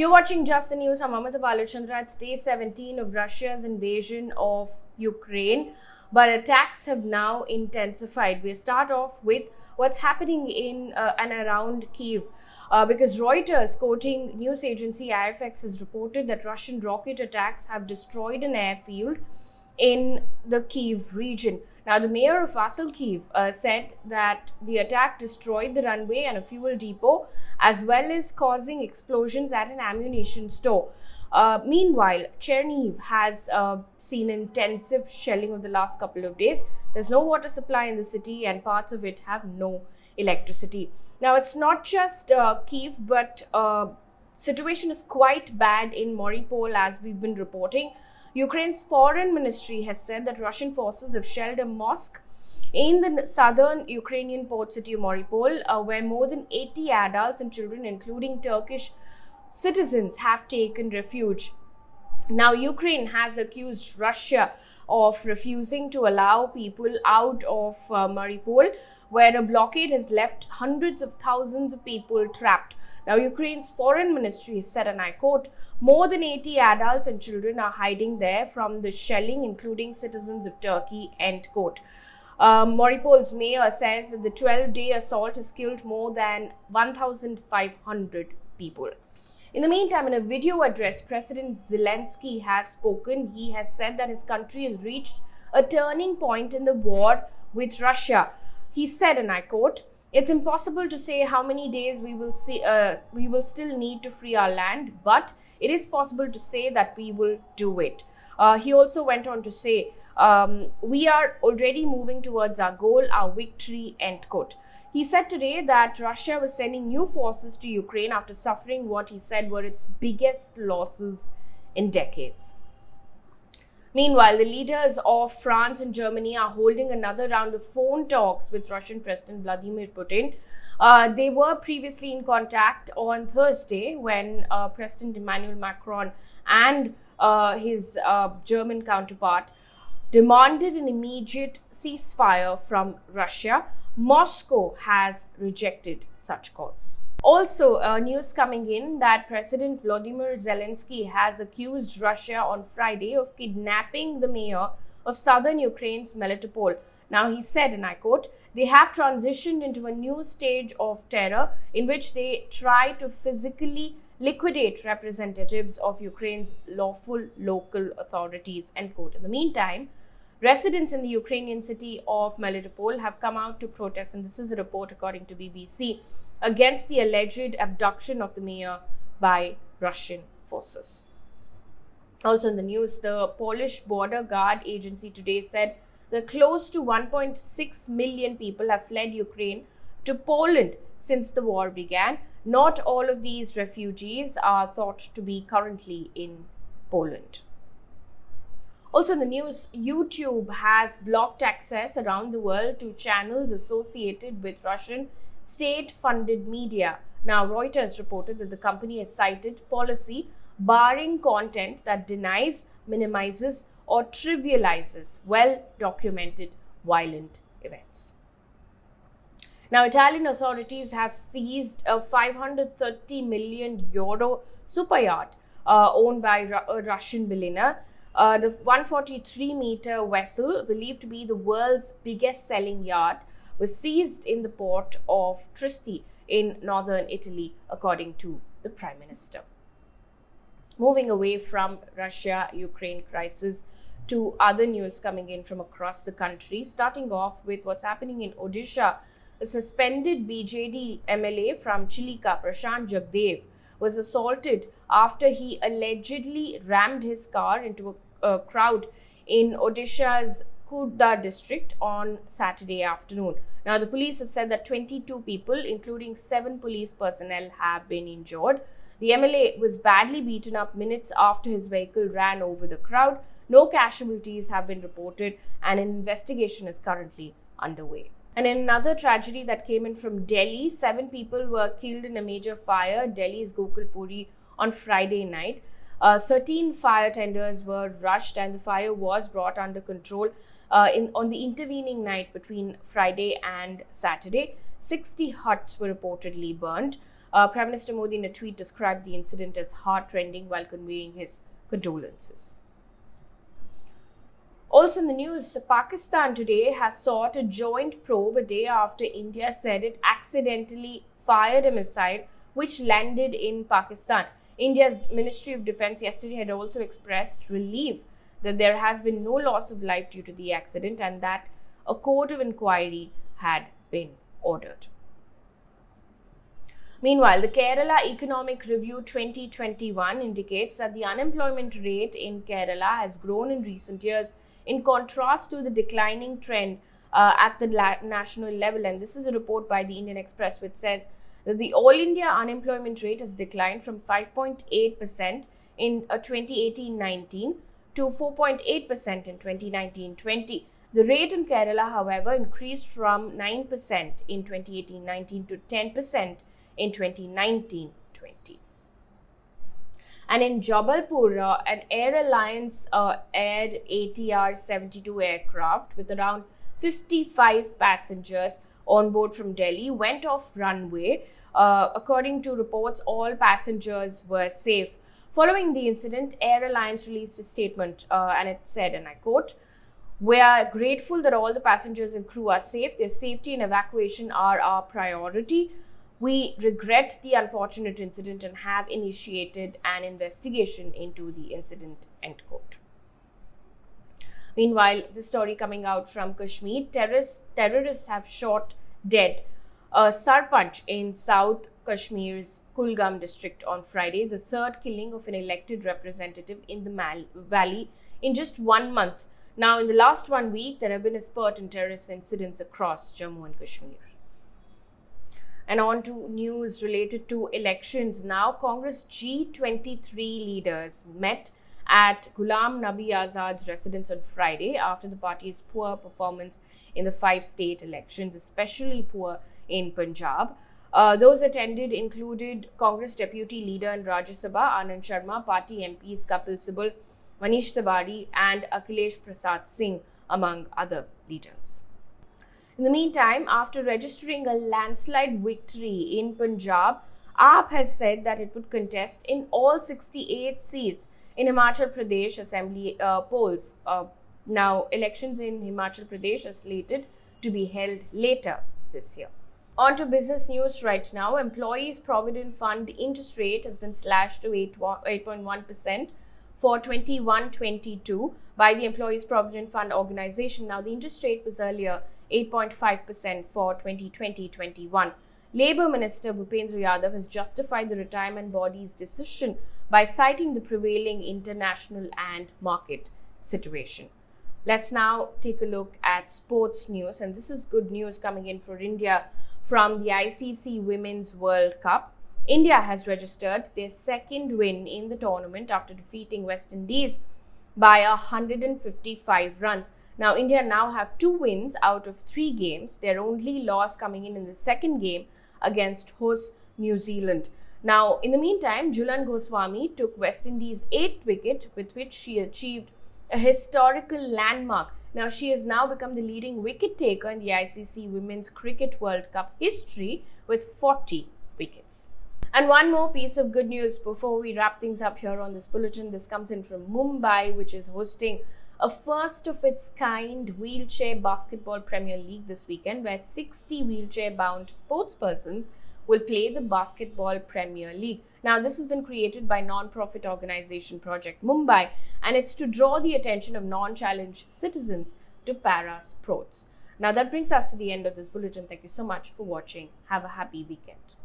You're watching Just the News. I'm Melitopol. It's day 17 of Russia's invasion of Ukraine, but attacks have now intensified. We start off with what's happening in and around Kyiv, because Reuters, quoting news agency IFX, has reported that Russian rocket attacks have destroyed an airfield in the Kyiv region. Now, the mayor of Kyiv said that the attack destroyed the runway and a fuel depot, as well as causing explosions at an ammunition store. Meanwhile, Chernihiv has seen intensive shelling of the last couple of days. There's no water supply in the city and parts of it have no electricity. Now, it's not just Kyiv, but situation is quite bad in Mariupol, as we've been reporting. Ukraine's foreign ministry has said that Russian forces have shelled a mosque in the southern Ukrainian port city of Mariupol, where more than 80 adults and children, including Turkish citizens, have taken refuge. Now, Ukraine has accused Russia of refusing to allow people out of Mariupol, where a blockade has left hundreds of thousands of people trapped. Now, Ukraine's foreign ministry said, and I quote, "More than 80 adults and children are hiding there from the shelling, including citizens of Turkey," end quote. Mariupol's mayor says that the 12-day assault has killed more than 1,500 people. In the meantime, in a video address, President Zelenskyy has spoken. He has said that his country has reached a turning point in the war with Russia. He said, and I quote, "It's impossible to say how many days we will still need to free our land, but it is possible to say that we will do it." He also went on to say, "We are already moving towards our goal, our victory," end quote. He said today that Russia was sending new forces to Ukraine after suffering what he said were its biggest losses in decades. Meanwhile, the leaders of France and Germany are holding another round of phone talks with Russian President Vladimir Putin. They were previously in contact on Thursday when President Emmanuel Macron and his German counterpart demanded an immediate ceasefire from Russia. Moscow has rejected such calls. Also, news coming in that President Volodymyr Zelenskyy has accused Russia on Friday of kidnapping the mayor of southern Ukraine's Melitopol. Now, he said, and I quote, "They have transitioned into a new stage of terror in which they try to physically liquidate representatives of Ukraine's lawful local authorities," end quote. In the meantime, residents in the Ukrainian city of Melitopol have come out to protest, and this is a report according to BBC, against the alleged abduction of the mayor by Russian forces. Also in the news, the Polish Border Guard Agency today said that close to 1.6 million people have fled Ukraine to Poland since the war began. Not all of these refugees are thought to be currently in Poland. Also in the news, YouTube has blocked access around the world to channels associated with Russian state-funded media. Now, Reuters reported that the company has cited policy barring content that denies, minimizes, or trivializes well-documented violent events. Now, Italian authorities have seized a 530 million euro superyacht owned by a Russian billionaire. The 143-meter vessel, believed to be the world's biggest-selling yacht, was seized in the port of Trieste in northern Italy, according to the Prime Minister. Moving away from Russia-Ukraine crisis to other news coming in from across the country, starting off with what's happening in Odisha. A suspended BJD MLA from Chilika, Prashant Jagdev, was assaulted after he allegedly rammed his car into a crowd in Odisha's Khurda district on Saturday afternoon. Now, the police have said that 22 people, including 7 police personnel, have been injured. The MLA was badly beaten up minutes after his vehicle ran over the crowd. No casualties have been reported, and an investigation is currently underway. And in another tragedy that came in from Delhi, 7 people were killed in a major fire at Delhi's Gokalpuri on Friday night. 13 fire tenders were rushed and the fire was brought under control on the intervening night between Friday and Saturday. 60 huts were reportedly burned. Prime Minister Modi in a tweet described the incident as heart-rending while conveying his condolences. Also in the news, Pakistan today has sought a joint probe a day after India said it accidentally fired a missile which landed in Pakistan. India's Ministry of Defense yesterday had also expressed relief that there has been no loss of life due to the accident and that a court of inquiry had been ordered. Meanwhile, the Kerala Economic Review 2021 indicates that the unemployment rate in Kerala has grown in recent years in contrast to the declining trend at the national level. And this is a report by the Indian Express which says that the All India unemployment rate has declined from 5.8% in 2018-19 to 4.8% in 2019-20. The rate in Kerala, however, increased from 9% in 2018-19 to 10% in 2019-20. And in Jabalpur, an Air Alliance Air ATR 72 aircraft with around 55 passengers on board from Delhi went off runway. According to reports, all passengers were safe. Following the incident, Air Alliance released a statement and it said, and I quote, "We are grateful that all the passengers and crew are safe. Their safety and evacuation are our priority. We regret the unfortunate incident and have initiated an investigation into the incident," end quote. Meanwhile, the story coming out from Kashmir, terrorists have shot dead a sarpanch in South Kashmir's Kulgam district on Friday, the third killing of an elected representative in the valley in just 1 month. Now, in the last 1 week, there have been a spurt in terrorist incidents across Jammu and Kashmir. And on to news related to elections. Now, Congress G23 leaders met at Ghulam Nabi Azad's residence on Friday after the party's poor performance in the 5 state elections, especially poor in Punjab. Those attended included Congress Deputy Leader in Rajya Sabha Anand Sharma, party MPs Kapil Sibal, Manish Tiwari and Akhilesh Prasad Singh, among other leaders. In the meantime, after registering a landslide victory in Punjab, AAP has said that it would contest in all 68 seats in Himachal Pradesh Assembly polls. Now, elections in Himachal Pradesh are slated to be held later this year. On to business news right now. Employees' Provident Fund interest rate has been slashed to 8.1% for 21-22 by the Employees' Provident Fund organization. Now, the interest rate was earlier 8.5% for 2020-21. Labour Minister Bhupendra Yadav has justified the retirement body's decision by citing the prevailing international and market situation. Let's now take a look at sports news, and this is good news coming in for India from the ICC Women's World Cup. India has registered their second win in the tournament after defeating West Indies by 155 runs. Now, India now have 2 wins out of 3 games, their only loss coming in the second game against host New Zealand. Now, in the meantime, Jhulan Goswami took West Indies' 8th wicket, with which she achieved a historical landmark. Now, she has now become the leading wicket taker in the ICC Women's Cricket World Cup history with 40 wickets. And one more piece of good news before we wrap things up here on this bulletin. This comes in from Mumbai, which is hosting a first-of-its-kind wheelchair basketball Premier League this weekend, where 60 wheelchair-bound sportspersons will play the Basketball Premier League. Now, this has been created by non-profit organization Project Mumbai, and it's to draw the attention of non-challenged citizens to para-sports. Now, that brings us to the end of this bulletin. Thank you so much for watching. Have a happy weekend.